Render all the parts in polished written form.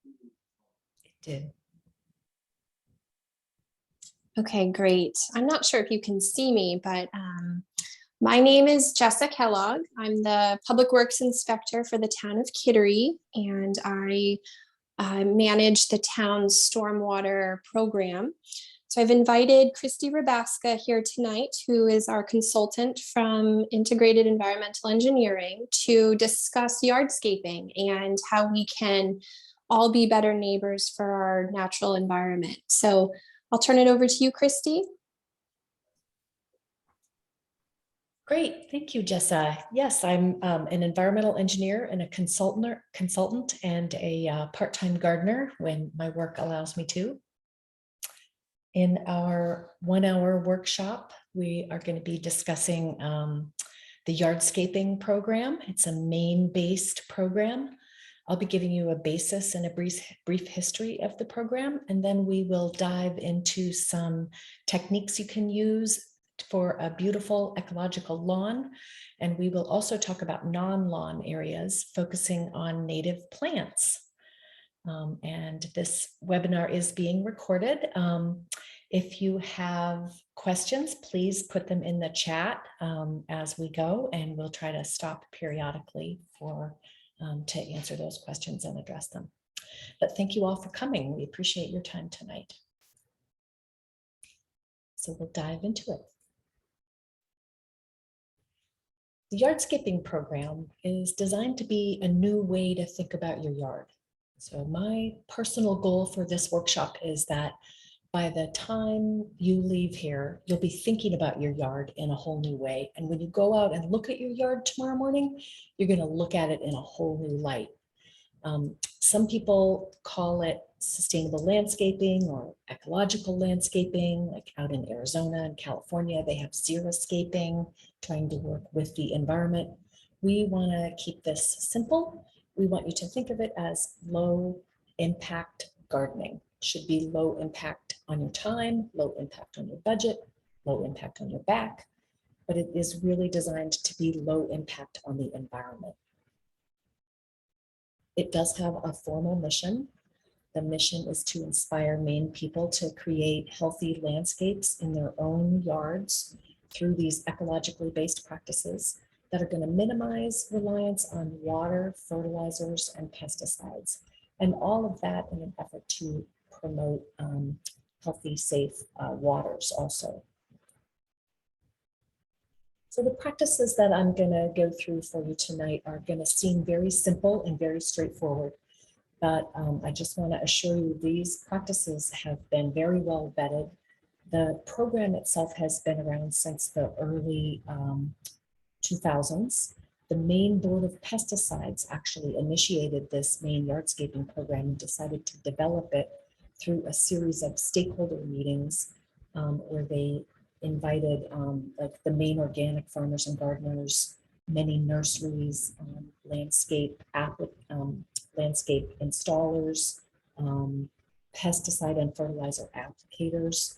It did. Okay, great. I'm not sure if you can see me, but my name is Jessa Kellogg. I'm the Public Works Inspector for the town of Kittery, and I manage the town's stormwater program. So I've invited Kristie Rabasca here tonight, who is our consultant from Integrated Environmental Engineering, to discuss yardscaping and how we can all be better neighbors for our natural environment. So I'll turn it over to you, Kristie. Great, thank you, Jessa. Yes, I'm an environmental engineer and a consultant and a part-time gardener when my work allows me to. In our 1-hour workshop, we are going to be discussing the yardscaping program. It's a Maine-based program. I'll be giving you a basis and a brief history of the program, and then we will dive into some techniques you can use for a beautiful ecological lawn. And we will also talk about non-lawn areas, focusing on native plants. And this webinar is being recorded. If you have questions, please put them in the chat as we go, and we'll try to stop periodically to answer those questions and address them. But thank you all for coming. We appreciate your time tonight. So we'll dive into it. The yardscaping program is designed to be a new way to think about your yard. So my personal goal for this workshop is that by the time you leave here, you'll be thinking about your yard in a whole new way. And when you go out and look at your yard tomorrow morning, you're going to look at it in a whole new light. Some people call it sustainable landscaping or ecological landscaping, like out in Arizona and California, they have xeriscaping, trying to work with the environment. We want to keep this simple. We want you to think of it as low impact gardening. It should be low impact on your time, low impact on your budget, low impact on your back, but it is really designed to be low impact on the environment. It does have a formal mission. The mission is to inspire Maine people to create healthy landscapes in their own yards through these ecologically based practices that are going to minimize reliance on water, fertilizers, and pesticides. And all of that in an effort to promote healthy, safe waters also. So the practices that I'm going to go through for you tonight are going to seem very simple and very straightforward. But I just want to assure you these practices have been very well vetted. The program itself has been around since the early 2000s. The Maine Board of Pesticides actually initiated this Maine Yardscaping Program and decided to develop it through a series of stakeholder meetings where they invited like the Maine organic farmers and gardeners, many nurseries, landscape installers, pesticide and fertilizer applicators.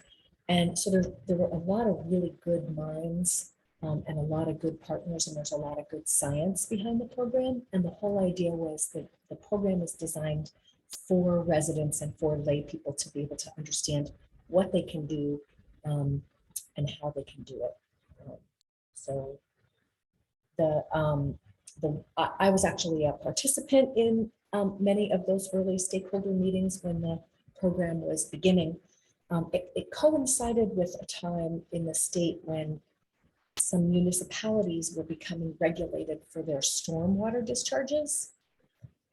And so there were a lot of really good minds and a lot of good partners, and there's a lot of good science behind the program. And the whole idea was that the program is designed for residents and for lay people to be able to understand what they can do and how they can do it. So I was actually a participant in many of those early stakeholder meetings when the program was beginning. It coincided with a time in the state when some municipalities were becoming regulated for their stormwater discharges.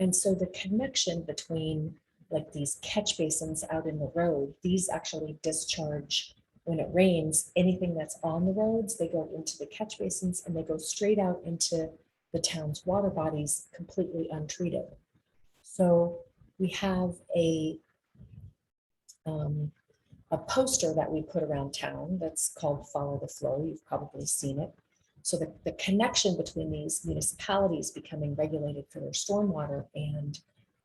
And so the connection between like these catch basins out in the road, these actually discharge when it rains, anything that's on the roads, they go into the catch basins and they go straight out into the town's water bodies completely untreated. So we have a poster that we put around town that's called Follow the Flow. You've probably seen it. So the connection between these municipalities becoming regulated for their stormwater and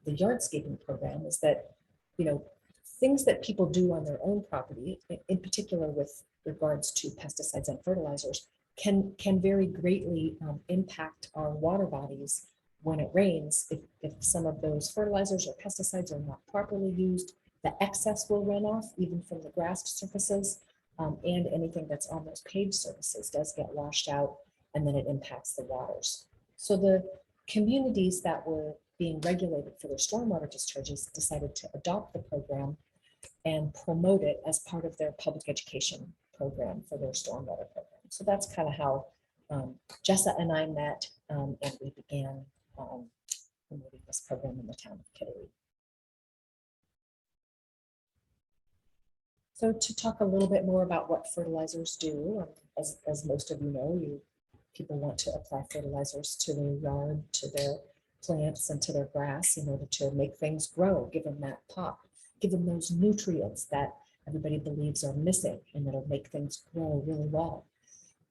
the yardscaping program is that, you know, things that people do on their own property, in particular with regards to pesticides and fertilizers, can very greatly impact our water bodies when it rains if if some of those fertilizers or pesticides are not properly used, the excess will run off even from the grassed surfaces, and anything that's on those paved surfaces does get washed out, and then it impacts the waters. So the communities that were being regulated for their stormwater discharges decided to adopt the program and promote it as part of their public education program for their stormwater program. So that's kind of how Jessa and I met, and we began promoting this program in the town of Kittery. So to talk a little bit more about what fertilizers do, as most of you know, people want to apply fertilizers to their yard, to their plants, and to their grass in order to make things grow, give them that pop, give them those nutrients that everybody believes are missing and that'll make things grow really well.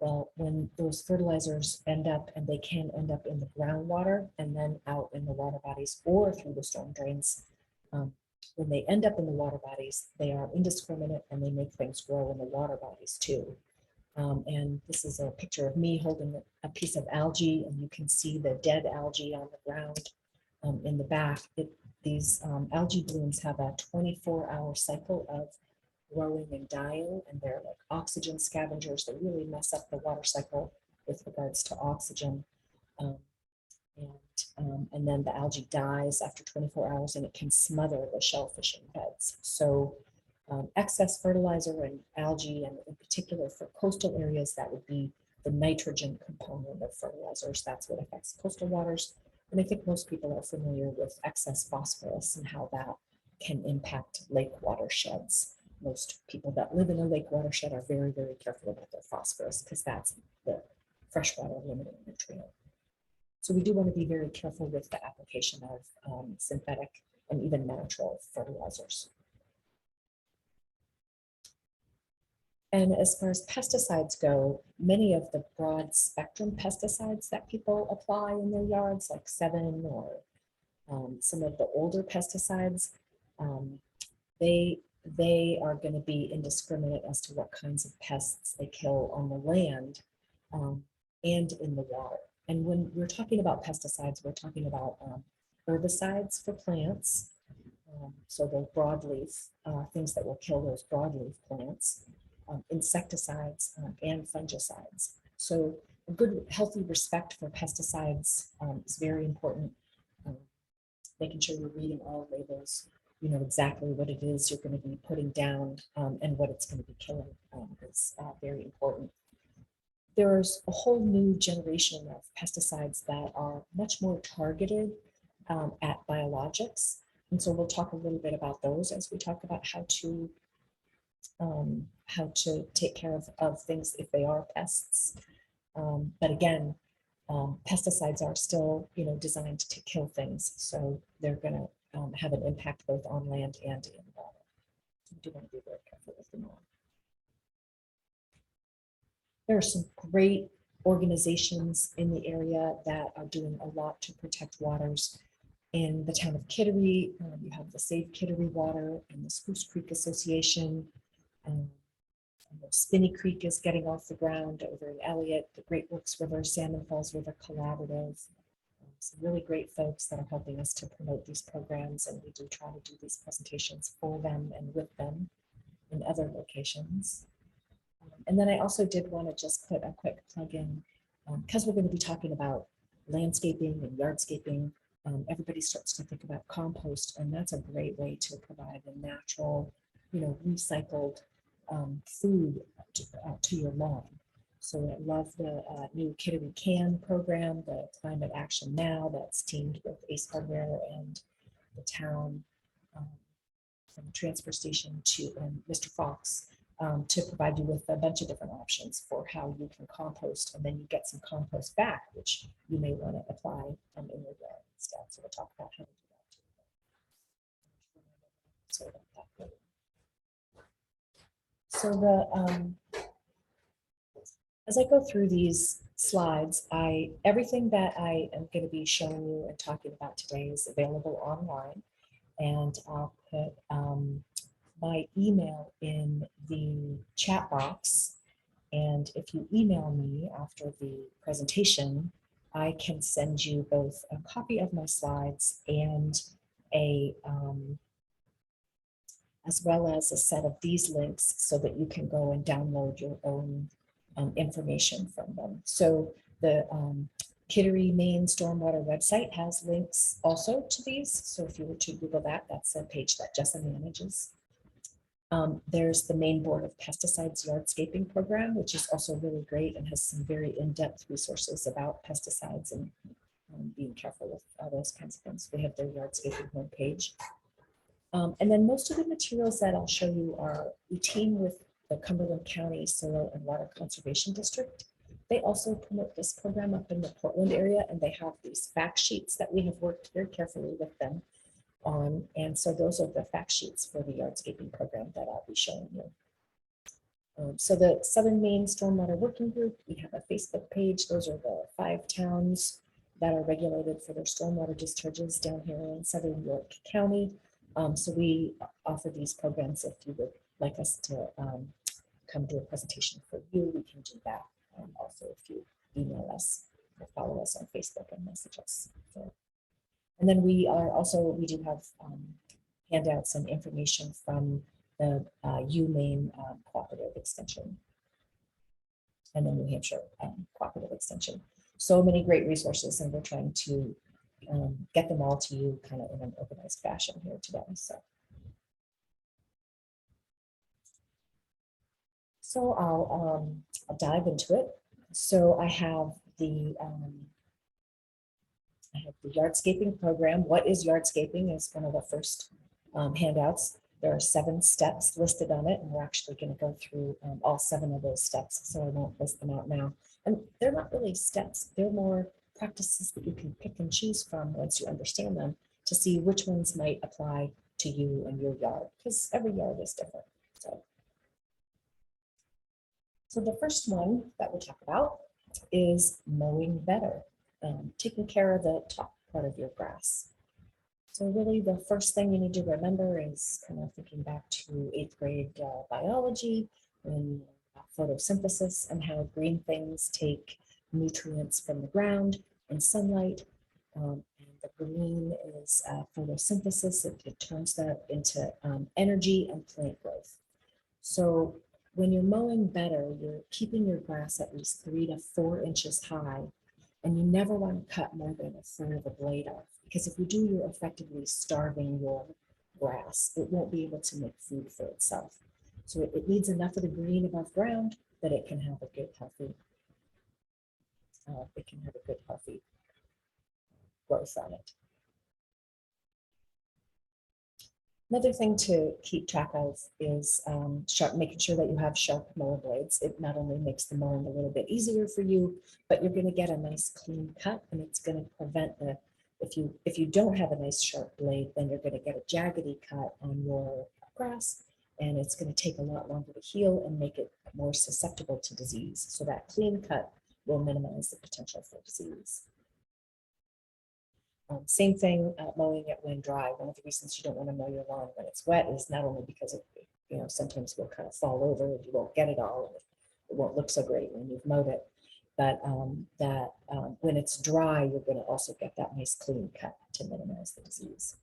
Well, when those fertilizers end up, and they can end up in the groundwater and then out in the water bodies or through the storm drains, when they end up in the water bodies, they are indiscriminate and they make things grow in the water bodies too. And this is a picture of me holding a piece of algae, and you can see the dead algae on the ground in the back. These algae blooms have a 24-hour cycle of growing and dying, and they're like oxygen scavengers. They really mess up the water cycle with regards to oxygen. And then the algae dies after 24 hours, and it can smother the shellfish in beds. So excess fertilizer and algae, and in particular for coastal areas, that would be the nitrogen component of fertilizers. That's what affects coastal waters. And I think most people are familiar with excess phosphorus and how that can impact lake watersheds. Most people that live in a lake watershed are very, very careful about their phosphorus because that's the freshwater limiting nutrient. So we do want to be very careful with the application of synthetic and even natural fertilizers. And as far as pesticides go, many of the broad spectrum pesticides that people apply in their yards, like 7 or some of the older pesticides, they are going to be indiscriminate as to what kinds of pests they kill on the land and in the water. And when we're talking about pesticides, we're talking about herbicides for plants. So those broadleaf, things that will kill those broadleaf plants, insecticides and fungicides. So a good, healthy respect for pesticides is very important. Making sure you're reading all labels, you know exactly what it is you're going to be putting down and what it's going to be killing is very important. There's a whole new generation of pesticides that are much more targeted at biologics. And so we'll talk a little bit about those as we talk about how to take care of things if they are pests. But again, pesticides are still, designed to kill things. So they're going to have an impact both on land and in water. So we do want to be very careful with them all. There are some great organizations in the area that are doing a lot to protect waters. In the town of Kittery, you have the Save Kittery Water and the Spruce Creek Association. Spinney Creek is getting off the ground over in Elliott, the Great Works River, Salmon Falls River Collaborative. Some really great folks that are helping us to promote these programs, and we do try to do these presentations for them and with them in other locations. And then I also did want to just put a quick plug in, because we're going to be talking about landscaping and yardscaping. Everybody starts to think about compost, and that's a great way to provide a natural, recycled food to your lawn. So I love the new Kittery Can program, the Climate Action Now, that's teamed with Ace Hardware and the town, from the transfer station to Mr. Fox, to provide you with a bunch of different options for how you can compost, and then you get some compost back, which you may want to apply in your yard instead. So we'll talk about how to do that too. So as I go through these slides, everything that I am going to be showing you and talking about today is available online, and I'll put my email in the chat box. And if you email me after the presentation, I can send you both a copy of my slides and a as well as a set of these links so that you can go and download your own information from them. So the Kittery, Maine Stormwater website has links also to these. So if you were to Google that, that's a page that Jessa manages. There's the Maine Board of Pesticides Yardscaping Program, which is also really great and has some very in-depth resources about pesticides and being careful with all those kinds of things. They have their yardscaping homepage. And then most of the materials that I'll show you are routine with the Cumberland County Soil and Water Conservation District. They also promote this program up in the Portland area, and they have these fact sheets that we have worked very carefully with them on. And so those are the fact sheets for the yardscaping program that I'll be showing you. So the Southern Maine Stormwater Working Group, we have a Facebook page. Those are the 5 towns that are regulated for their stormwater discharges down here in Southern York County. So we offer these programs. If you would like us to come do a presentation for you, we can do that. Also, if you email us or follow us on Facebook and message us. So, and then we do have handouts and information from the Maine Cooperative Extension and the New Hampshire Cooperative Extension. So many great resources, and we're trying to get them all to you kind of in an organized fashion here today. So I'll dive into it. So I have the yardscaping program. What is yardscaping is one of the first handouts. There are 7 steps listed on it, and we're actually going to go through all 7 of those steps, so I won't list them out now. And they're not really steps, they're more practices that you can pick and choose from once you understand them to see which ones might apply to you and your yard, because every yard is different. So the first one that we'll talk about is mowing better, taking care of the top part of your grass. So really the first thing you need to remember is kind of thinking back to 8th grade biology and photosynthesis and how green things take nutrients from the ground and sunlight. And the green is photosynthesis. It turns that into energy and plant growth. So when you're mowing better, you're keeping your grass at least 3 to 4 inches high, and you never want to cut more than a third of the blade off, because if you do, you're effectively starving your grass. It won't be able to make food for itself. So it needs enough of the green above ground that it can have a good, healthy, growth on it. Another thing to keep track of is making sure that you have sharp mower blades. It not only makes the mowing a little bit easier for you, but you're going to get a nice clean cut, and it's going to prevent if you don't have a nice sharp blade, then you're going to get a jaggedy cut on your grass, and it's going to take a lot longer to heal and make it more susceptible to disease. So that clean cut will minimize the potential for disease. Same thing, mowing it when dry. One of the reasons you don't want to mow your lawn when it's wet is not only because it, sometimes will kind of fall over and you won't get it all, and it won't look so great when you've mowed it, but when it's dry, you're going to also get that nice clean cut to minimize the disease.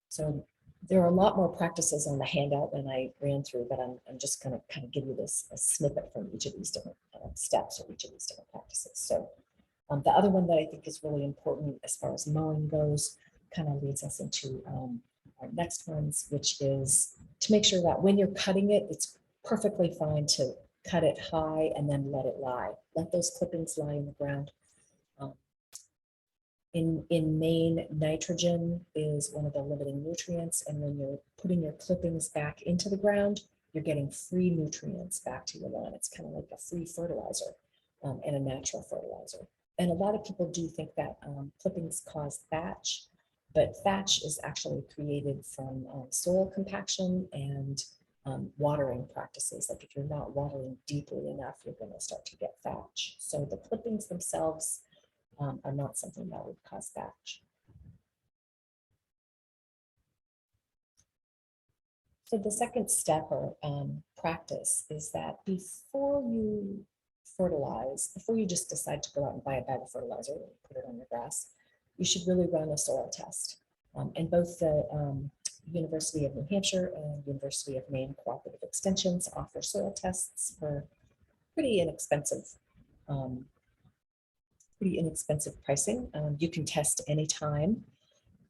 So there are a lot more practices on the handout than I ran through, but I'm just going to kind of give you a snippet from each of these different steps or each of these different practices. So the other one that I think is really important as far as mowing goes kind of leads us into our next ones, which is to make sure that when you're cutting it, it's perfectly fine to cut it high and then let it lie. Let those clippings lie in the ground. In Maine, nitrogen is one of the limiting nutrients, and when you're putting your clippings back into the ground, you're getting free nutrients back to your lawn. It's kind of like a free fertilizer and a natural fertilizer. And a lot of people do think that clippings cause thatch, but thatch is actually created from soil compaction and watering practices. Like if you're not watering deeply enough, you're going to start to get thatch. So the clippings themselves are not something that would cause thatch. So the second step or practice is that before you fertilize, before you just decide to go out and buy a bag of fertilizer and put it on your grass, you should really run a soil test. And both the University of New Hampshire and University of Maine Cooperative Extensions offer soil tests for pretty inexpensive pricing. You can test anytime.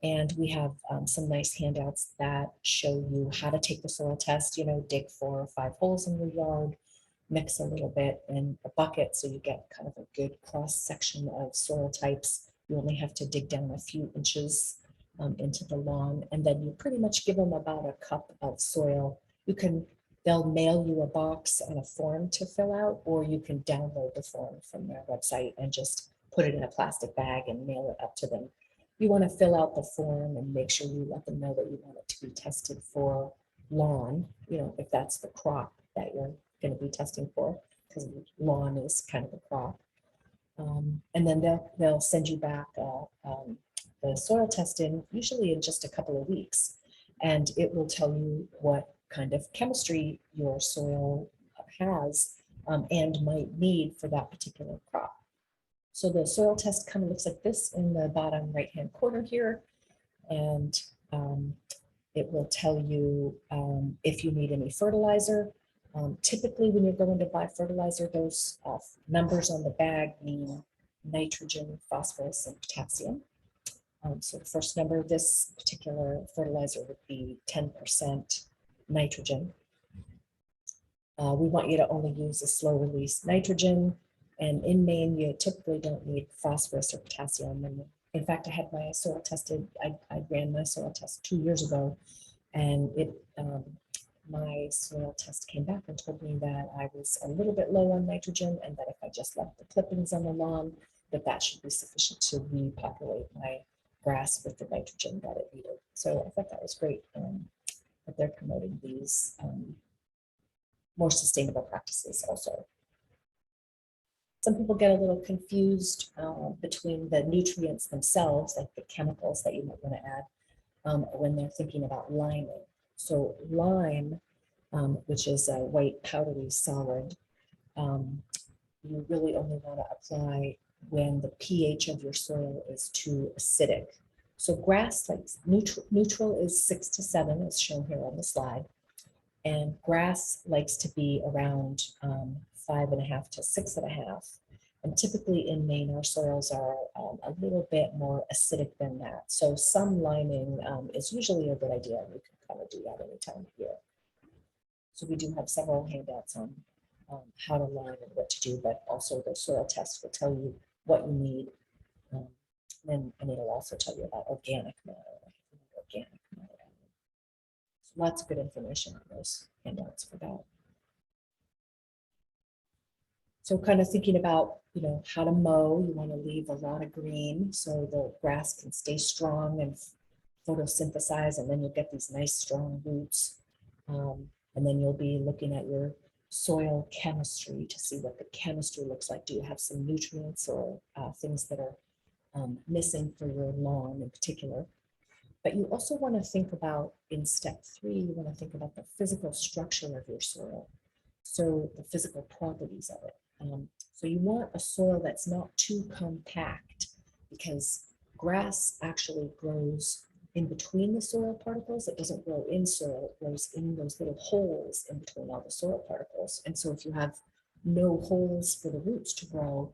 And we have some nice handouts that show you how to take the soil test, you know, dig 4 or 5 holes in your yard, mix a little bit in a bucket so you get kind of a good cross section of soil types. You only have to dig down a few inches into the lawn, and then you pretty much give them about a cup of soil. They'll mail you a box and a form to fill out, or you can download the form from their website and just put it in a plastic bag and mail it up to them. You want to fill out the form and make sure you let them know that you want it to be tested for lawn, you know, if that's the crop that you're going to be testing for, because lawn is kind of a crop. And then they'll send you back the soil testing, usually in just a couple of weeks, and it will tell you what kind of chemistry your soil has and might need for that particular crop. So the soil test kind of looks like this in the bottom right-hand corner here, and it will tell you if you need any fertilizer. Typically, when you're going to buy fertilizer, those numbers on the bag mean nitrogen, phosphorus, and potassium. So the first number of this particular fertilizer would be 10% nitrogen. We want you to only use a slow-release nitrogen. And in Maine, you typically don't need phosphorus or potassium. And in fact, I had my soil tested. I ran my soil test 2 years ago, and my soil test came back and told me that I was a little bit low on nitrogen, and that if I just left the clippings on the lawn, that should be sufficient to repopulate my grass with the nitrogen that it needed. So I thought that was great that they're promoting these more sustainable practices also. Some people get a little confused between the nutrients themselves, like the chemicals that you might want to add when they're thinking about liming. So lime, which is a white powdery solid, you really only want to apply when the pH of your soil is too acidic. So grass, like neutral is 6 to 7, as shown here on the slide. And grass likes to be around 5.5 to 6.5. And typically in Maine, our soils are a little bit more acidic than that. So some liming is usually a good idea. You can kind of do that any time of year. So we do have several handouts on how to lime and what to do, but also the soil test will tell you what you need. And it'll also tell you about organic matter. So lots of good information on those handouts for that. So kind of thinking about, you know, how to mow, you want to leave a lot of green so the grass can stay strong and photosynthesize, and then you'll get these nice strong roots. And then you'll be looking at your soil chemistry to see what the chemistry looks like. Do you have some nutrients or things that are missing for your lawn in particular? But you also want to think about, in step 3, you want to think about the physical structure of your soil. So the physical properties of it. So you want a soil that's not too compact, because grass actually grows in between the soil particles. It doesn't grow in soil, it grows in those little holes in between all the soil particles. And so if you have no holes for the roots to grow,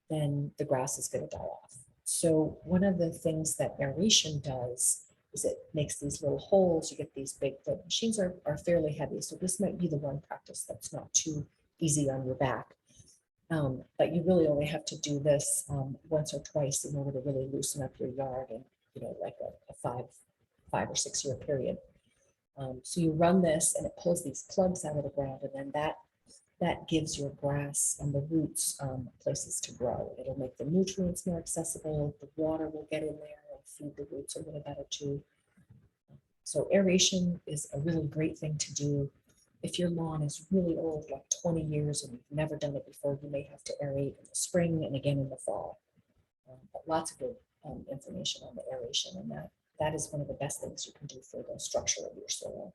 then the grass is going to die off. So one of the things that aeration does is it makes these little holes. You get these big, the machines are fairly heavy. So this might be the one practice that's not too easy on your back. But you really only have to do this once or twice in order to really loosen up your yard in, you know, like a 5 or 6 year period. So you run this and it pulls these plugs out of the ground, and then that gives your grass and the roots places to grow. It'll make the nutrients more accessible. The water will get in there and feed the roots a little better too. So aeration is a really great thing to do. If your lawn is really old, like 20 years, and you've never done it before, you may have to aerate in the spring and again in the fall. But lots of good information on the aeration, and that is one of the best things you can do for the structure of your soil.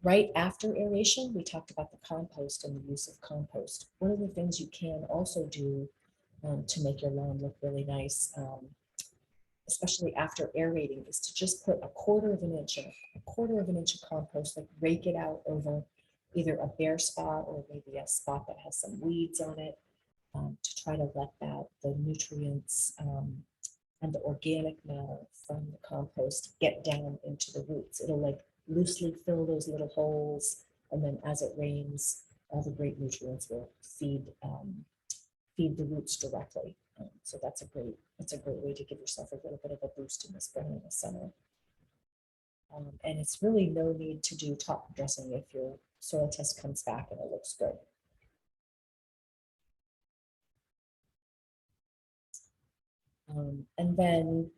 Right after aeration, we talked about the compost and the use of compost. One of the things you can also do to make your lawn look really nice, especially after aerating, is to just put a quarter of an inch of compost, like rake it out over either a bare spot or maybe a spot that has some weeds on it, to try to let the nutrients and the organic matter from the compost get down into the roots. It'll like loosely fill those little holes, and then as it rains, all the great nutrients will feed the roots directly. So that's a great way to give yourself a little bit of a boost in the spring and the summer. And it's really no need to do top dressing if your soil test comes back and it looks good. And then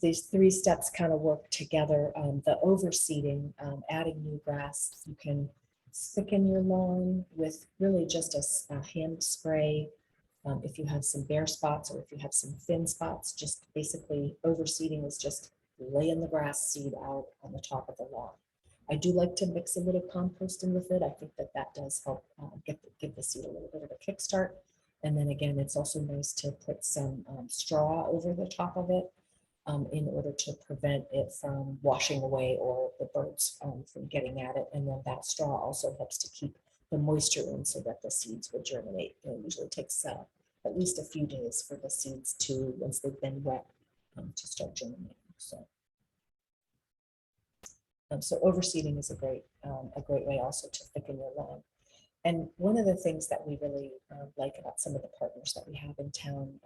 these three steps kind of work together. The overseeding, adding new grass, you can thicken your lawn with really just a hand spray. If you have some bare spots or if you have some thin spots, just basically overseeding is just laying the grass seed out on the top of the lawn. I do like to mix a little compost in with it. I think that does help give the seed a little bit of a kickstart. And then again, it's also nice to put some straw over the top of it in order to prevent it from washing away or the birds from getting at it. And then that straw also helps to keep the moisture in so that the seeds will germinate. It usually takes at least a few days for the seeds to, once they've been wet, to start germinating. So overseeding is a great way also to thicken your lawn. And one of the things that we really like about some of the partners that we have in town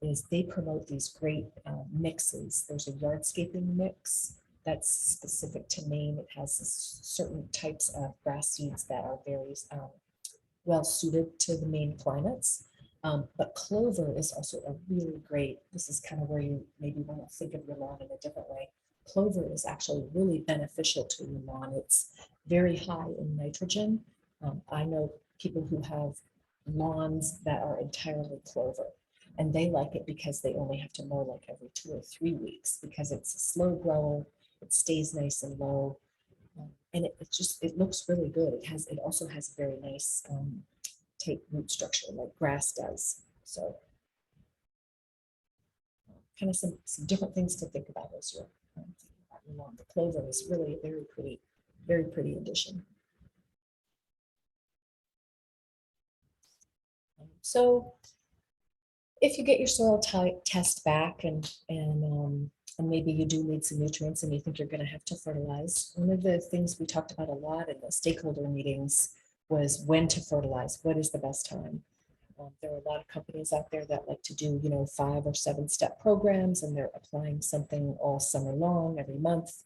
is they promote these great mixes. There's a yardscaping mix that's specific to Maine. It has certain types of grass seeds that are very well suited to the Maine climates. But clover is also a really great, this is kind of where you maybe want to think of your lawn in a different way. Clover is actually really beneficial to your lawn. It's very high in nitrogen. I know people who have lawns that are entirely clover, and they like it because they only have to mow like every 2 or 3 weeks because it's a slow grower. It stays nice and low, and it looks really good. It also has very nice take root structure like grass does. So kind of some different things to think about as you're thinking about your lawn. The clover is really a very pretty addition. So if you get your soil test back and maybe you do need some nutrients and you think you're going to have to fertilize, one of the things we talked about a lot in the stakeholder meetings was when to fertilize. What is the best time? There are a lot of companies out there that like to do 5 or 7 step programs, and they're applying something all summer long, every month.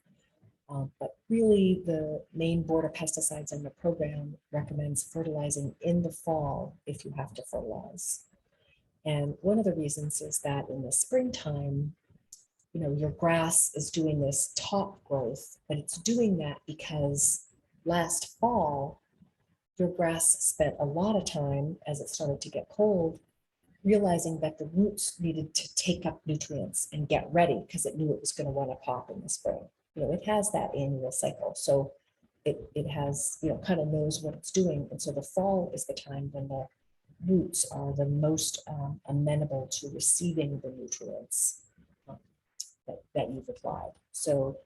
But really, the Maine Board of Pesticides and the program recommends fertilizing in the fall if you have to fertilize. And one of the reasons is that in the springtime, your grass is doing this top growth, but it's doing that because last fall, your grass spent a lot of time as it started to get cold, realizing that the roots needed to take up nutrients and get ready because it knew it was going to want to pop in the spring. It has that annual cycle. So it has, kind of knows what it's doing. And so the fall is the time when the roots are the most amenable to receiving the nutrients that you've applied. So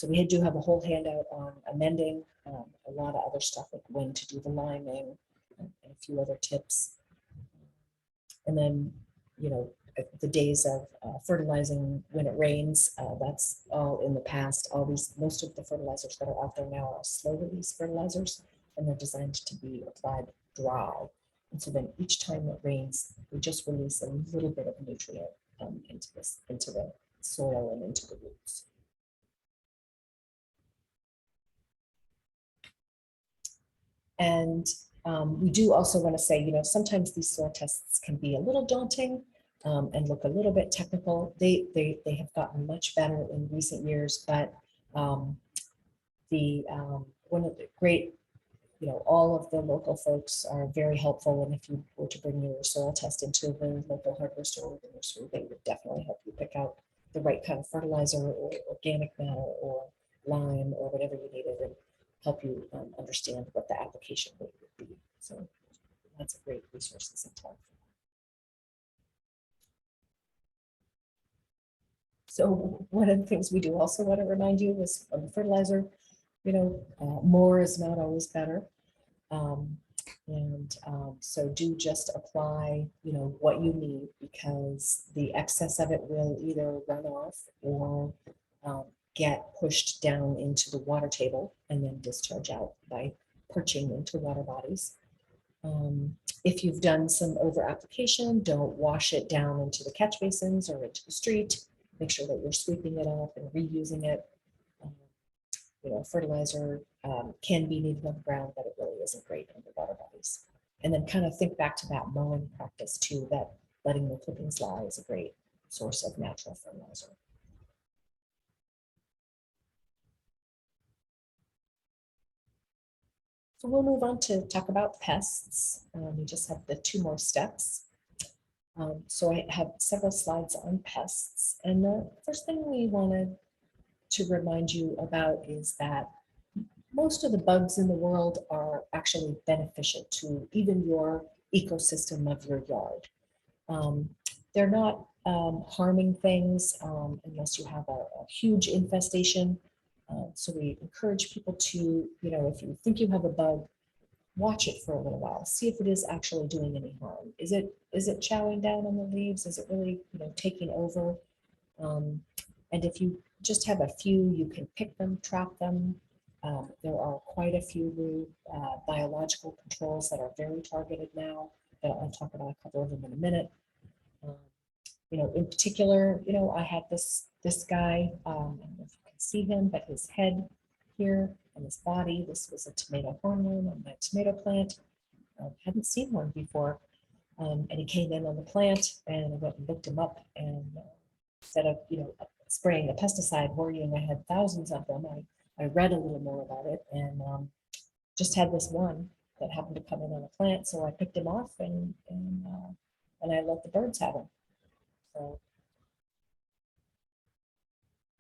we do have a whole handout on amending, a lot of other stuff like when to do the liming and a few other tips. And then, the days of fertilizing when it rains, that's all in the past. Most of the fertilizers that are out there now are slow release fertilizers, and they're designed to be applied dry. And so then each time it rains, we just release a little bit of nutrient into the soil and into the roots. And we do also want to say, sometimes these soil tests can be a little daunting and look a little bit technical. They have gotten much better in recent years, but one of the great, all of the local folks are very helpful. And if you were to bring your soil test into the local hardware store or the nursery, they would definitely help you pick out the right kind of fertilizer or organic matter or lime, or whatever you needed, and help you understand what the application rate would be. So that's a great resource in town. So one of the things we do also want to remind you is on the fertilizer, more is not always better. So do just apply, what you need, because the excess of it will either run off or get pushed down into the water table and then discharge out by perching into water bodies. If you've done some over application, don't wash it down into the catch basins or into the street. Make sure that you're sweeping it up and reusing it. Fertilizer can be needed on the ground, but it really isn't great in the water bodies. And then kind of think back to that mowing practice too, that letting the clippings lie is a great source of natural fertilizer. So we'll move on to talk about pests. We just have the 2 more steps. So I have several slides on pests. And the first thing we wanted to remind you about is that most of the bugs in the world are actually beneficial to even your ecosystem of your yard. They're not harming things unless you have a huge infestation. So we encourage people to, if you think you have a bug, watch it for a little while. See if it is actually doing any harm. Is it chowing down on the leaves? Is it really, taking over? And if you just have a few, you can pick them, trap them. There are quite a few new biological controls that are very targeted now. I'll talk about a couple of them in a minute. In particular, I had this guy. I don't know if you can see him, but his head here and his body. This was a tomato hornworm on my tomato plant. Hadn't seen one before, and he came in on the plant, and I went and looked him up. And instead of spraying a pesticide, worrying I had thousands of them, I read a little more about it, and just had this one that happened to come in on a plant. So I picked him off, and I let the birds have him. So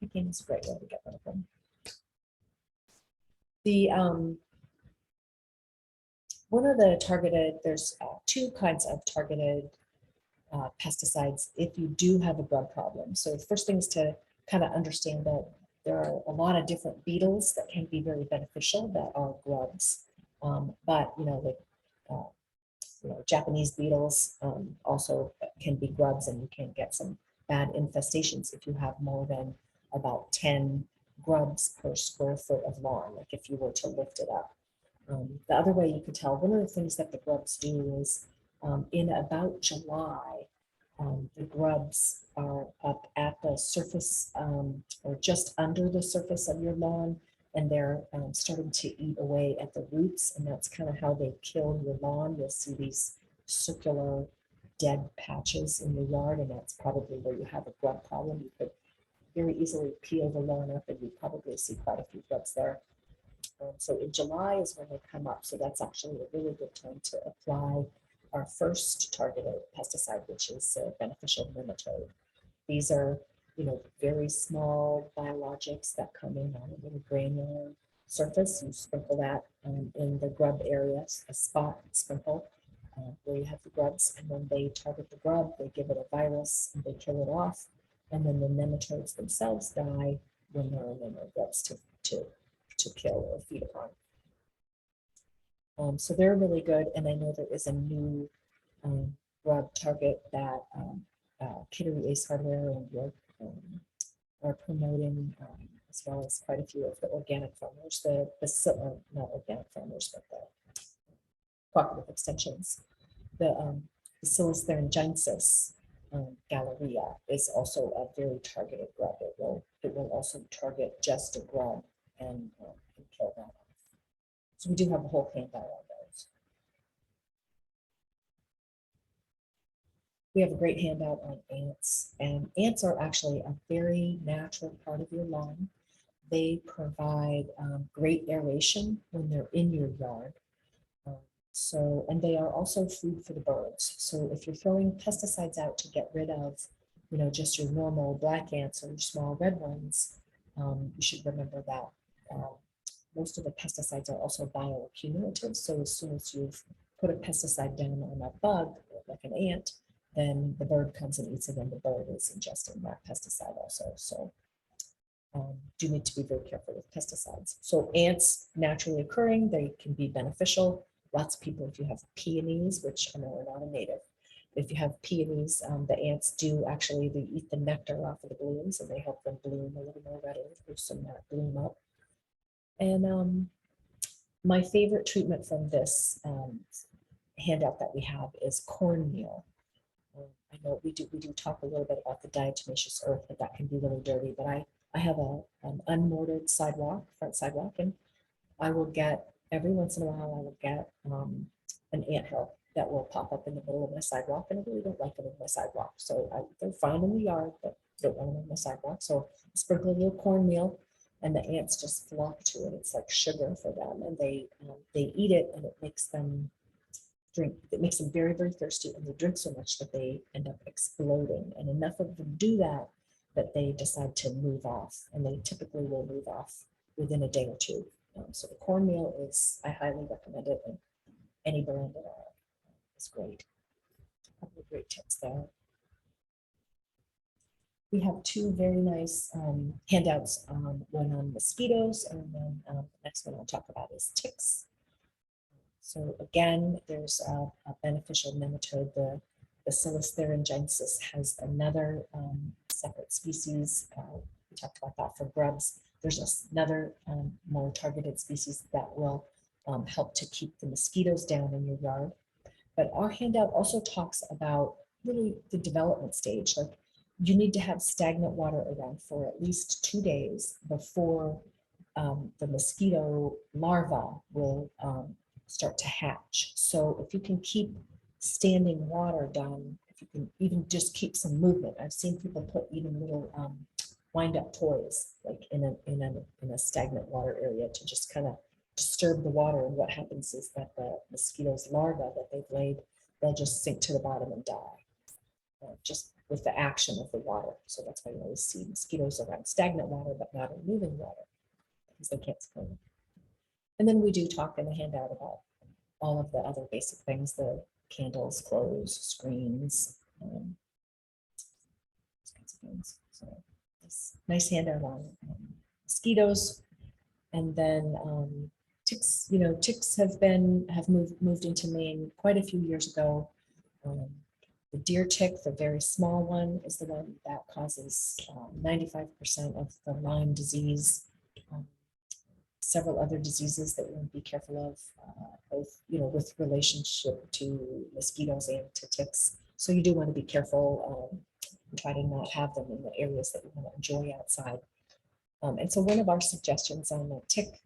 picking is a great way to get rid of them. The one of the targeted, there's 2 kinds of targeted pesticides if you do have a grub problem. So the first thing is to kind of understand that there are a lot of different beetles that can be very beneficial that are grubs. But Japanese beetles also can be grubs, and you can get some bad infestations if you have more than about 10 grubs per square foot of lawn, like if you were to lift it up. The other way you could tell, one of the things that the grubs do is in about July, the grubs are up at the surface or just under the surface of your lawn, and they're starting to eat away at the roots, and that's kind of how they kill your lawn. You'll see these circular dead patches in your yard, and that's probably where you have a grub problem. You could very easily peel the lawn up, and you probably see quite a few grubs there. So in July is when they come up. So that's actually a really good time to apply our first targeted pesticide, which is a beneficial nematode. These are, very small biologics that come in on a little granular surface. You sprinkle that in the grub areas, a spot sprinkle where you have the grubs, and when they target the grub, they give it a virus and they kill it off. And then the nematodes themselves die when there are no more grubs to kill or feed upon. So they're really good, and I know there is a new grub target that Kittery Ace Hardware and York are promoting, as well as quite a few of the organic farmers, not organic farmers, but the cooperative extensions. The Bacillus thuringiensis Galleria is also a very targeted grub. It will also target just a grub and kill that off. So we do have a whole handout on those. We have a great handout on ants, and ants are actually a very natural part of your lawn. They provide great aeration when they're in your yard. And they are also food for the birds. So if you're throwing pesticides out to get rid of, just your normal black ants or your small red ones, You should remember that most of the pesticides are also bioaccumulative. So as soon as you've put a pesticide down on a bug, like an ant, then the bird comes and eats it, and the bird is ingesting that pesticide also. So do need to be very careful with pesticides. So ants naturally occurring, they can be beneficial. Lots of people, if you have peonies, which I know are not a native, if you have peonies, the ants do actually, they eat the nectar off of the blooms and they help them bloom a little more readily, loosen that bloom up. And my favorite treatment from this handout that we have is cornmeal. I know we do talk a little bit about the diatomaceous earth, but that can be really dirty. But I have an unmortared sidewalk, front sidewalk, and I will get, every once in a while, I will get an anthill that will pop up in the middle of my sidewalk, and I really don't like them in my sidewalk. So they're fine in the yard, but don't want them in my sidewalk. So I sprinkle a little cornmeal, and the ants just flock to it. It's like sugar for them, and they eat it, and it makes them drink. It makes them very, very thirsty, and they drink so much that they end up exploding. And enough of them do that they decide to move off, and they typically will move off within a day or two. So the cornmeal is, I highly recommend it, and any brand at all is great. A couple of great tips there. We have two very nice handouts, one on mosquitoes, and then the next one I'll talk about is ticks. So again, there's a beneficial nematode. The Bacillus thuringiensis has another separate species. We talked about that for grubs. There's another more targeted species that will help to keep the mosquitoes down in your yard. But our handout also talks about really the development stage. Like, you need to have stagnant water around for at least 2 days before the mosquito larva will start to hatch. So if you can keep standing water down, if you can even just keep some movement. I've seen people put even little wind-up toys like in a stagnant water area to just kind of disturb the water. And what happens is that the mosquitoes larvae that they've laid, they'll just sink to the bottom and die, just with the action of the water. So that's why you always see mosquitoes around stagnant water, but not in moving water, because they can't swim. And then we do talk in the handout about all of the other basic things, the candles, clothes, screens, those kinds of things. So this nice handout on mosquitoes. And then ticks, ticks have moved into Maine quite a few years ago. The deer tick, the very small one, is the one that causes 95% of the Lyme disease. Several other diseases that we want to be careful of, both with relationship to mosquitoes and to ticks. So you do want to be careful and try to not have them in the areas that you want to enjoy outside. And so one of our suggestions on the tick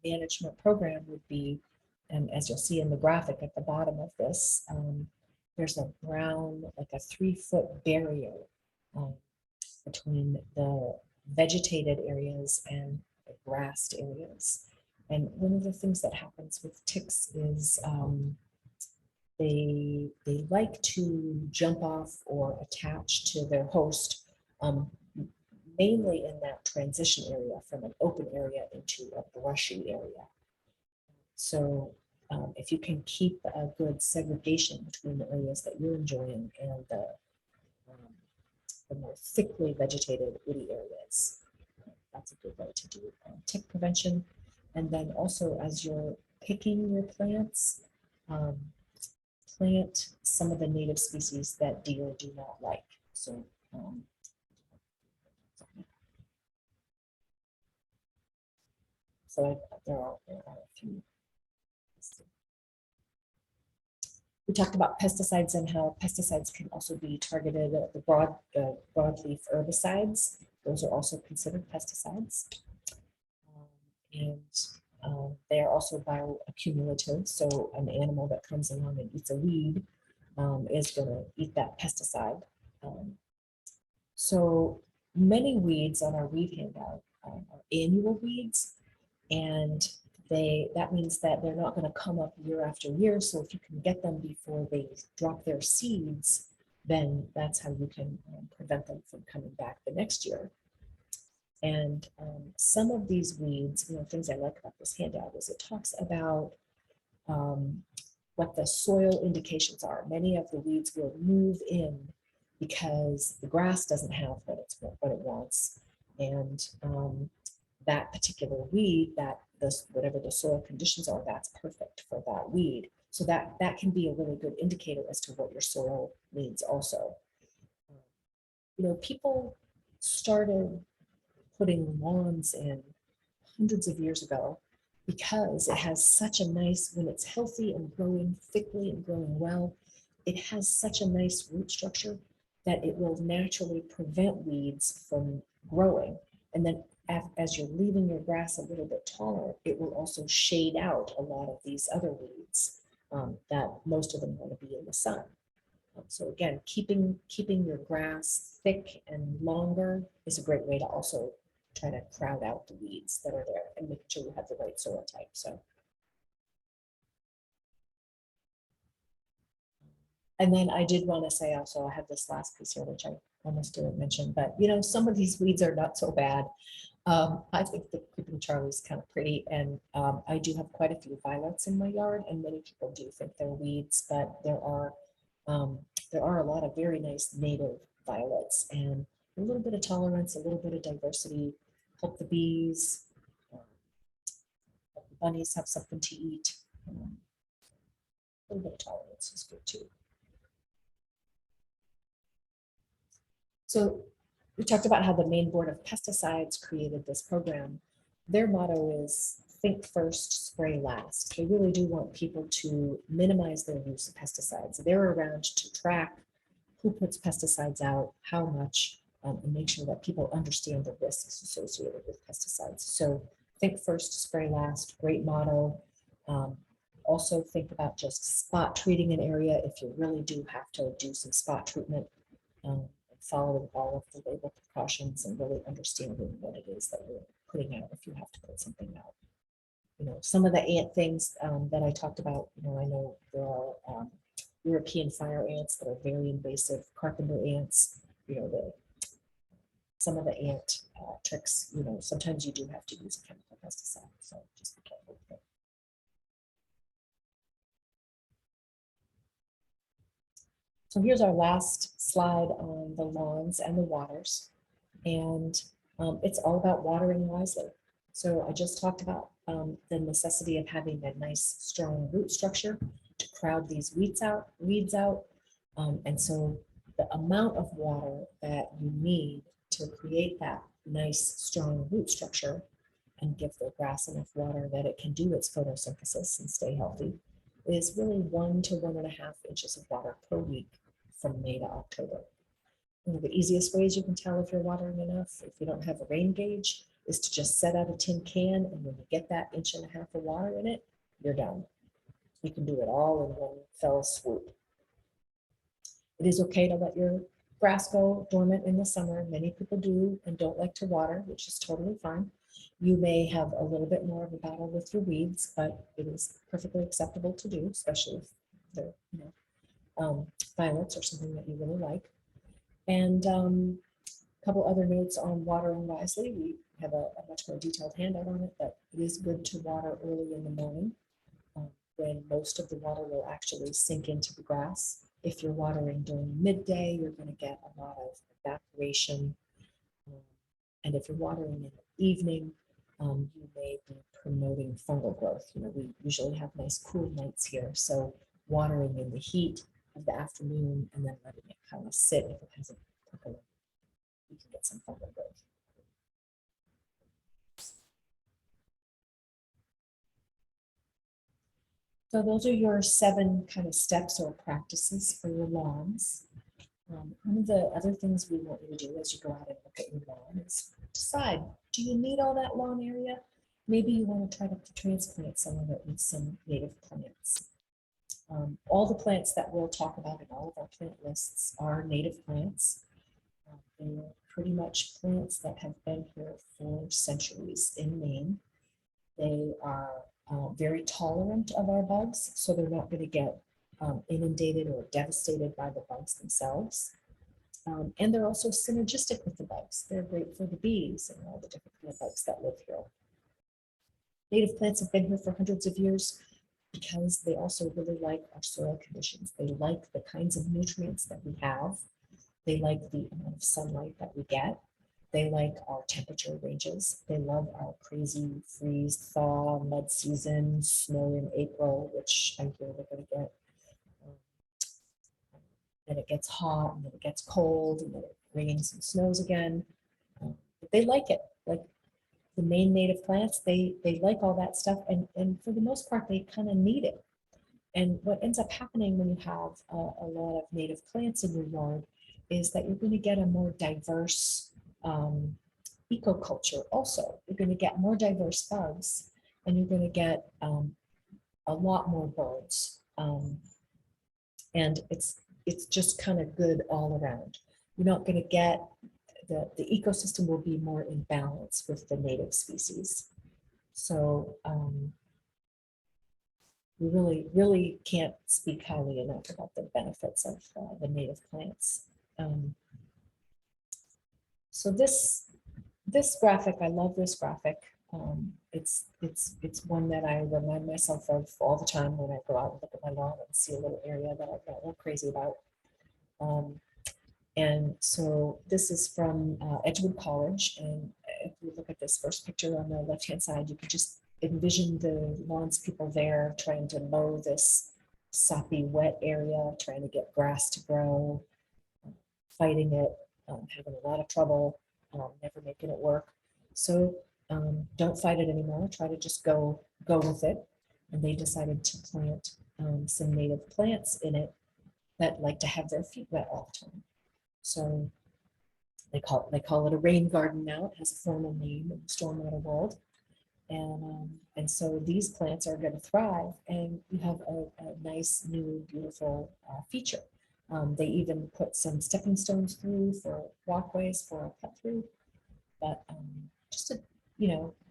management program would be, and as you'll see in the graphic at the bottom of this, there's a brown, like a 3-foot barrier between the vegetated areas and the grassed areas. And one of the things that happens with ticks is they like to jump off or attach to their host, mainly in that transition area from an open area into a brushy area. So if you can keep a good segregation between the areas that you're enjoying and the more thickly vegetated woody areas, that's a good way to do tick prevention. And then also, as you're picking your plants, plant some of the native species that deer do not like. So there are a few. We talked about pesticides and how pesticides can also be targeted at the broadleaf herbicides. Those are also considered pesticides. They are also bioaccumulative. So an animal that comes along and eats a weed is going to eat that pesticide. So many weeds on our weed handout are annual weeds, and that means that they're not going to come up year after year. So if you can get them before they drop their seeds, then that's how you can prevent them from coming back the next year. And some of these weeds, things I like about this handout is it talks about what the soil indications are. Many of the weeds will move in because the grass doesn't have what it wants, and that particular weed, whatever the soil conditions are, that's perfect for that weed. So that can be a really good indicator as to what your soil needs also. People started putting lawns in hundreds of years ago because it has such a nice, when it's healthy and growing thickly and growing well, it has such a nice root structure that it will naturally prevent weeds from growing. And then as you're leaving your grass a little bit taller, it will also shade out a lot of these other weeds that most of them want to be in the sun. So again, keeping your grass thick and longer is a great way to also try to crowd out the weeds that are there and make sure you have the right soil type. So, and then I did want to say also, I have this last piece here, which I almost didn't mention, but some of these weeds are not so bad. I think the creeping Charlie is kind of pretty, and I do have quite a few violets in my yard, and many people do think they're weeds, but there are a lot of very nice native violets, and a little bit of tolerance, a little bit of diversity, help the bees, help the bunnies have something to eat. A little bit of tolerance is good too. So we talked about how the Maine Board of Pesticides created this program. Their motto is think first, spray last. They really do want people to minimize their use of pesticides. They're around to track who puts pesticides out, how much, and make sure that people understand the risks associated with pesticides. So think first, spray last, great motto. Also think about just spot treating an area if you really do have to do some spot treatment. Following all of the label precautions and really understanding what it is that you're putting out if you have to put something out. Some of the ant things that I talked about, I know there are European fire ants that are very invasive, carpenter ants, some of the ant tricks, sometimes you do have to use a chemical pesticide, so just be careful with it. So here's our last slide on the lawns and the waters. And it's all about watering wisely. So I just talked about the necessity of having a nice, strong root structure to crowd these weeds out. And so the amount of water that you need to create that nice, strong root structure and give the grass enough water that it can do its photosynthesis and stay healthy is really 1 to 1.5 inches of water per week from May to October. One of the easiest ways you can tell if you're watering enough, if you don't have a rain gauge, is to just set out a tin can, and when you get that 1.5 inches of water in it, you're done. You can do it all in one fell swoop. It is okay to let your grass go dormant in the summer. Many people do and don't like to water, which is totally fine. You may have a little bit more of a battle with your weeds, but it is perfectly acceptable to do, especially if they're violets or something that you really like. And a couple other notes on watering wisely. We have a much more detailed handout on it, but it is good to water early in the morning when most of the water will actually sink into the grass. If you're watering during midday, you're going to get a lot of evaporation. And if you're watering in the evening, you may be promoting fungal growth. We usually have nice cool nights here, so watering in the heat of the afternoon and then letting it kind of sit if it hasn't percolated, you can get some fungal growth. So those are your 7 kind of steps or practices for your lawns. One of the other things we want you to do as you go out and look at your lawn is decide, do you need all that lawn area? Maybe you want to try to transplant some of it with some native plants. All the plants that we'll talk about in all of our plant lists are native plants. They're pretty much plants that have been here for centuries in Maine. They are very tolerant of our bugs, so they're not going to get inundated or devastated by the bugs themselves. And they're also synergistic with the bugs. They're great for the bees and all the different kind of bugs that live here. Native plants have been here for hundreds of years because they also really like our soil conditions. They like the kinds of nutrients that we have. They like the amount of sunlight that we get. They like our temperature ranges. They love our crazy freeze, thaw, mud season, snow in April, which I hear we're going to get. Then it gets hot, and then it gets cold, and then it rains and snows again. But they like it. Like the Maine native plants, they like all that stuff, and for the most part, they kind of need it. And what ends up happening when you have a lot of native plants in your yard is that you're going to get a more diverse ecoculture also. You're going to get more diverse bugs, and you're going to get a lot more birds. And it's just kind of good all around. You're not going to get, the ecosystem will be more in balance with the native species. So we really can't speak highly enough about the benefits of the native plants. So this graphic, I love this graphic. It's one that I remind myself of all the time when I go out and look at my lawn and see a little area that I got a little crazy about. And so this is from Edgewood College. And if you look at this first picture on the left-hand side, you can just envision the lawns people there trying to mow this soppy, wet area, trying to get grass to grow, fighting it, having a lot of trouble, never making it work. So don't fight it anymore. Try to just go with it. And they decided to plant some native plants in it that like to have their feet wet all the time. So they call it a rain garden now. It has a formal name in the stormwater world. And so these plants are going to thrive, and you have a nice, new, beautiful feature. They even put some stepping stones through for walkways for a cut through. But just to,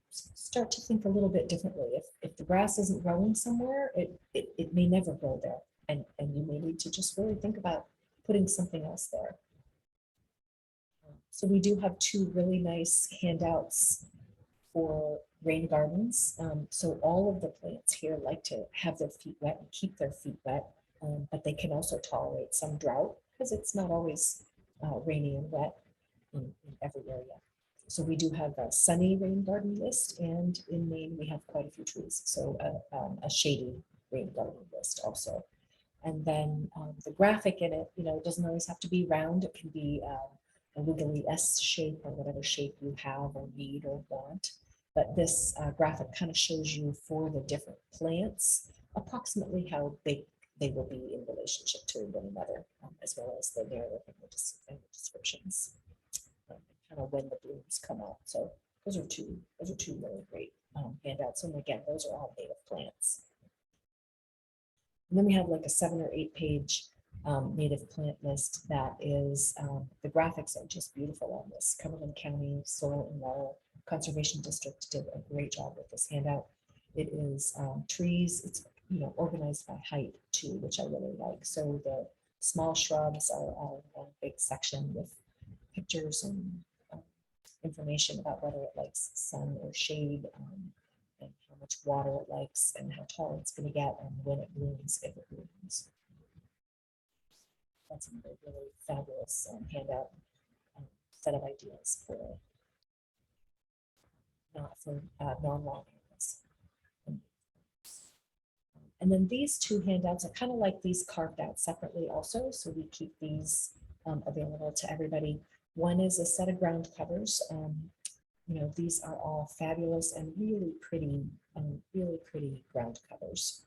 start to think a little bit differently. If the grass isn't growing somewhere, it may never grow there. And you may need to just really think about putting something else there. So we do have two really nice handouts for rain gardens. So all of the plants here like to have their feet wet and keep their feet wet, but they can also tolerate some drought because it's not always rainy and wet in every area. So we do have a sunny rain garden list, and in Maine we have quite a few trees. So a shady rain garden list also. And then the graphic in it, it doesn't always have to be round. It can be a wiggly S shape or whatever shape you have or need or want. But this graphic kind of shows you for the different plants approximately how big they will be in relationship to one another, as well as the narrative and the descriptions, kind of when the blooms come out. So those are two really great handouts. And again, those are all native plants. And then we have like a 7 or 8 page native plant list that is, the graphics are just beautiful on this. Cumberland County Soil and Water Conservation District did a great job with this handout. It is trees, it's organized by height too, which I really like. So the small shrubs are all one big section with pictures and information about whether it likes sun or shade, and how much water it likes and how tall it's going to get and when it blooms, if it blooms. That's another really fabulous handout set of ideas for non-lawn areas. And then these two handouts are kind of like these carved out separately also, so we keep these available to everybody. One is a set of ground covers. These are all fabulous and really pretty ground covers.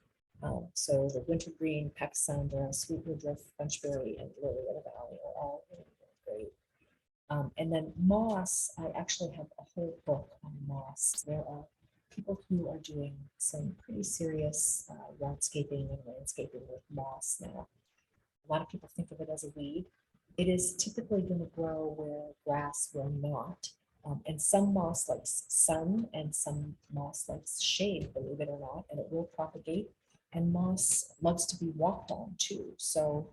So the wintergreen, Pachysandra, sweet woodruff, bunchberry, and lily of the valley are all really, really great. And then moss, I actually have a whole book on moss. There are people who are doing some pretty serious yardscaping and landscaping with moss now. A lot of people think of it as a weed. It is typically going to grow where grass will not. And some moss likes sun and some moss likes shade, believe it or not, and it will propagate. And moss loves to be walked on too. So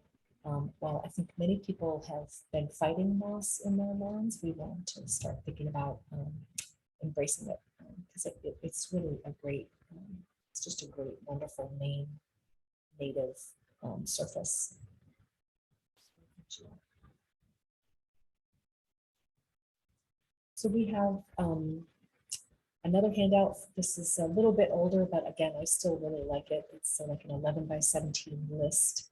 While I think many people have been fighting moss in their lawns, we want to start thinking about embracing it because it's really a great, it's just a great, wonderful Maine native surface. So we have another handout. This is a little bit older, but again, I still really like it. It's like an 11 by 17 list,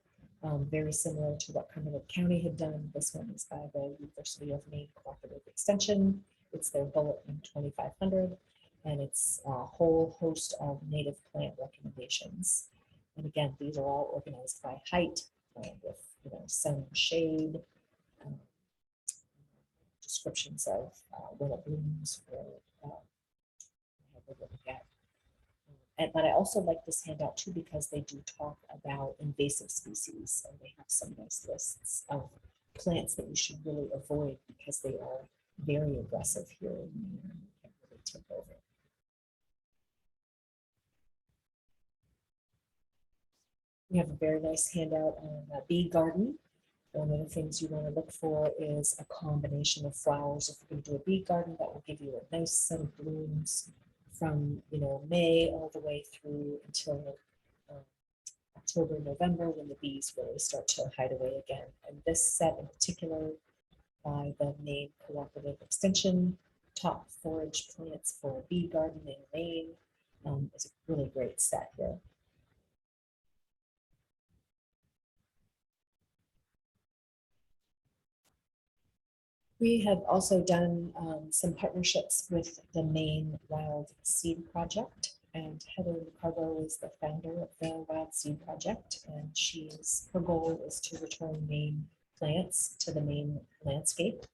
very similar to what Cumberland County had done. This one is by the University of Maine Cooperative Extension. It's their bulletin 2500, and it's a whole host of native plant recommendations. And again, these are all organized by height, with sun, shade, descriptions of when it blooms, for but I also like this handout too because they do talk about invasive species, and they have some nice lists of plants that you should really avoid because they are very aggressive here in Maine and can really take over. We have a very nice handout on a bee garden. One of the things you want to look for is a combination of flowers. If you're going to do a bee garden, that will give you a nice set of blooms from May all the way through until October, November, when the bees really start to hide away again. And this set in particular by the Maine Cooperative Extension, top forage plants for bee gardening in Maine, is a really great set here. We have also done some partnerships with the Maine Wild Seed Project, and Heather Cargo is the founder of the Wild Seed Project, and her goal is to return Maine plants to the Maine landscape.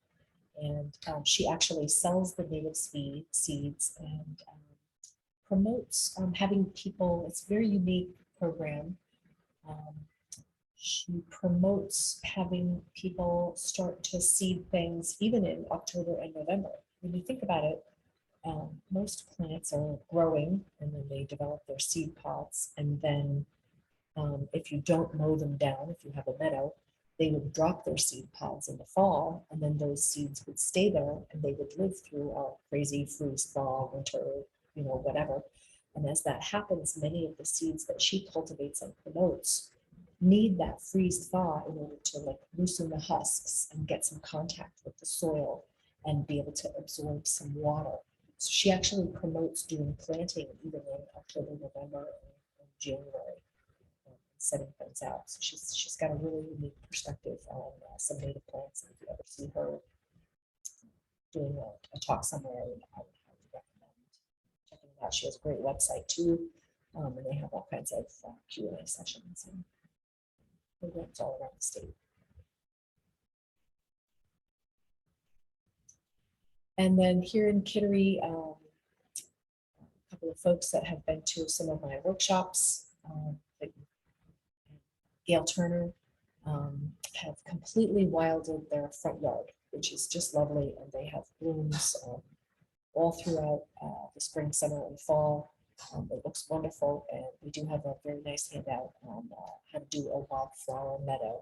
And she actually sells the native seeds and promotes having people. It's a very unique program. She promotes having people start to seed things even in October and November. When you think about it, most plants are growing and then they develop their seed pods. And then if you don't mow them down, if you have a meadow, they would drop their seed pods in the fall, and then those seeds would stay there and they would live through a crazy freeze thaw, winter, whatever. And as that happens, many of the seeds that she cultivates and promotes need that freeze thaw in order to loosen the husks and get some contact with the soil and be able to absorb some water. So she actually promotes doing planting even in October, November, and January, setting things out. So she's got a really unique perspective on some native plants. And if you ever see her doing a talk somewhere, I would highly recommend checking it out. She has a great website too, and they have all kinds of Q&A sessions and programs all around the state. And then here in Kittery, a couple of folks that have been to some of my workshops, like Gail Turner, have completely wilded their front yard, which is just lovely. And they have blooms all throughout the spring, summer, and fall. It looks wonderful, and we do have a very nice handout on how to do a wildflower meadow.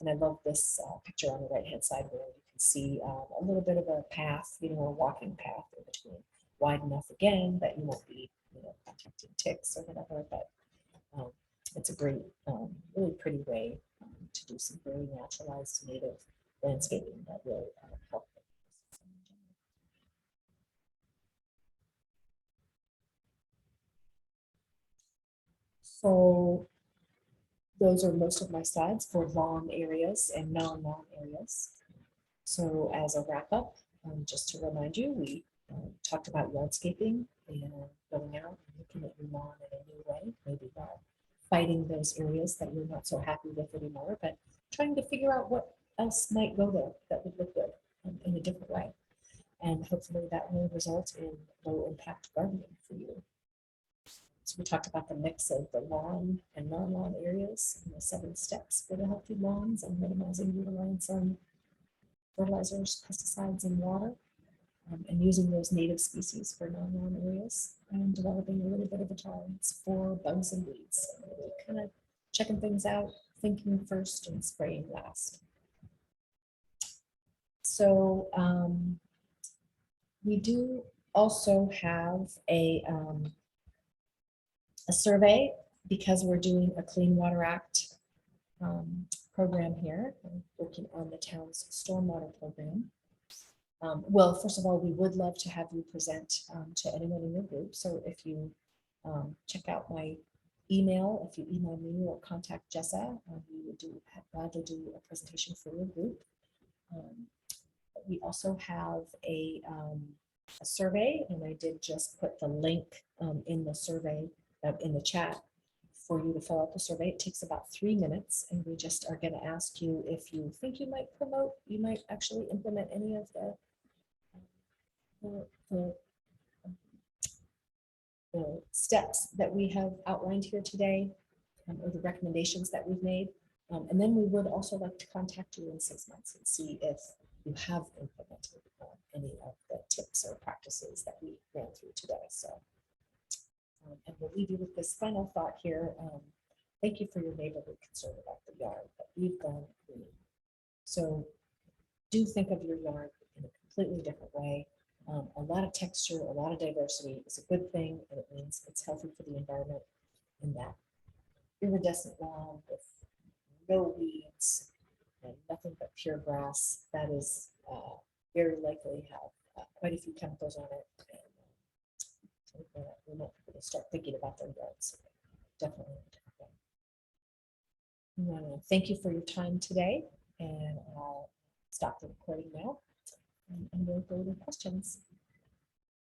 And I love this picture on the right-hand side where you can see a little bit of a path, a walking path in between, wide enough again that you won't be, contacting ticks or whatever. But it's a great, really pretty way to do some very naturalized native landscaping that will help. So those are most of my slides for lawn areas and non-lawn areas. So as a wrap up, just to remind you, we talked about yardscaping and going out and looking at your lawn in a new way, maybe not fighting those areas that you're not so happy with anymore, but trying to figure out what else might go there that would look good in a different way. And hopefully that will result in low impact gardening for you. So we talked about the mix of the lawn and non-lawn areas and the 7 steps for the healthy lawns and minimizing reliance on fertilizers, pesticides, and water, and using those native species for non-lawn areas, and developing a little bit of a tolerance for bugs and weeds. So really kind of checking things out thinking first and spraying last. So we do also have a survey because we're doing a Clean Water Act program here, working on the town's stormwater program. Well, first of all, we would love to have you present to anyone in your group. So if you check out my email, if you email me or contact Jessa, we would gladly do a presentation for your group. We also have a survey, and I did just put the link in the survey in the chat for you to fill out the survey. It takes about 3 minutes, and we just are going to ask you if you think you might actually implement any of the steps that we have outlined here today, or the recommendations that we've made. And then we would also like to contact you in 6 months and see if you have implemented any of the tips or practices that we ran through today. So, and we'll leave you with this final thought here. Thank you for your neighborhood concern about the yard, but we've gone green. So do think of your yard in a completely different way. A lot of texture, a lot of diversity is a good thing, and it means it's healthy for the environment. And that iridescent lawn with no weeds and nothing but pure grass, that is very likely have quite a few chemicals on it. And we want people to start thinking about their yards. Definitely a different thing. I want to thank you for your time today, and I'll stop the recording now and we'll go to questions.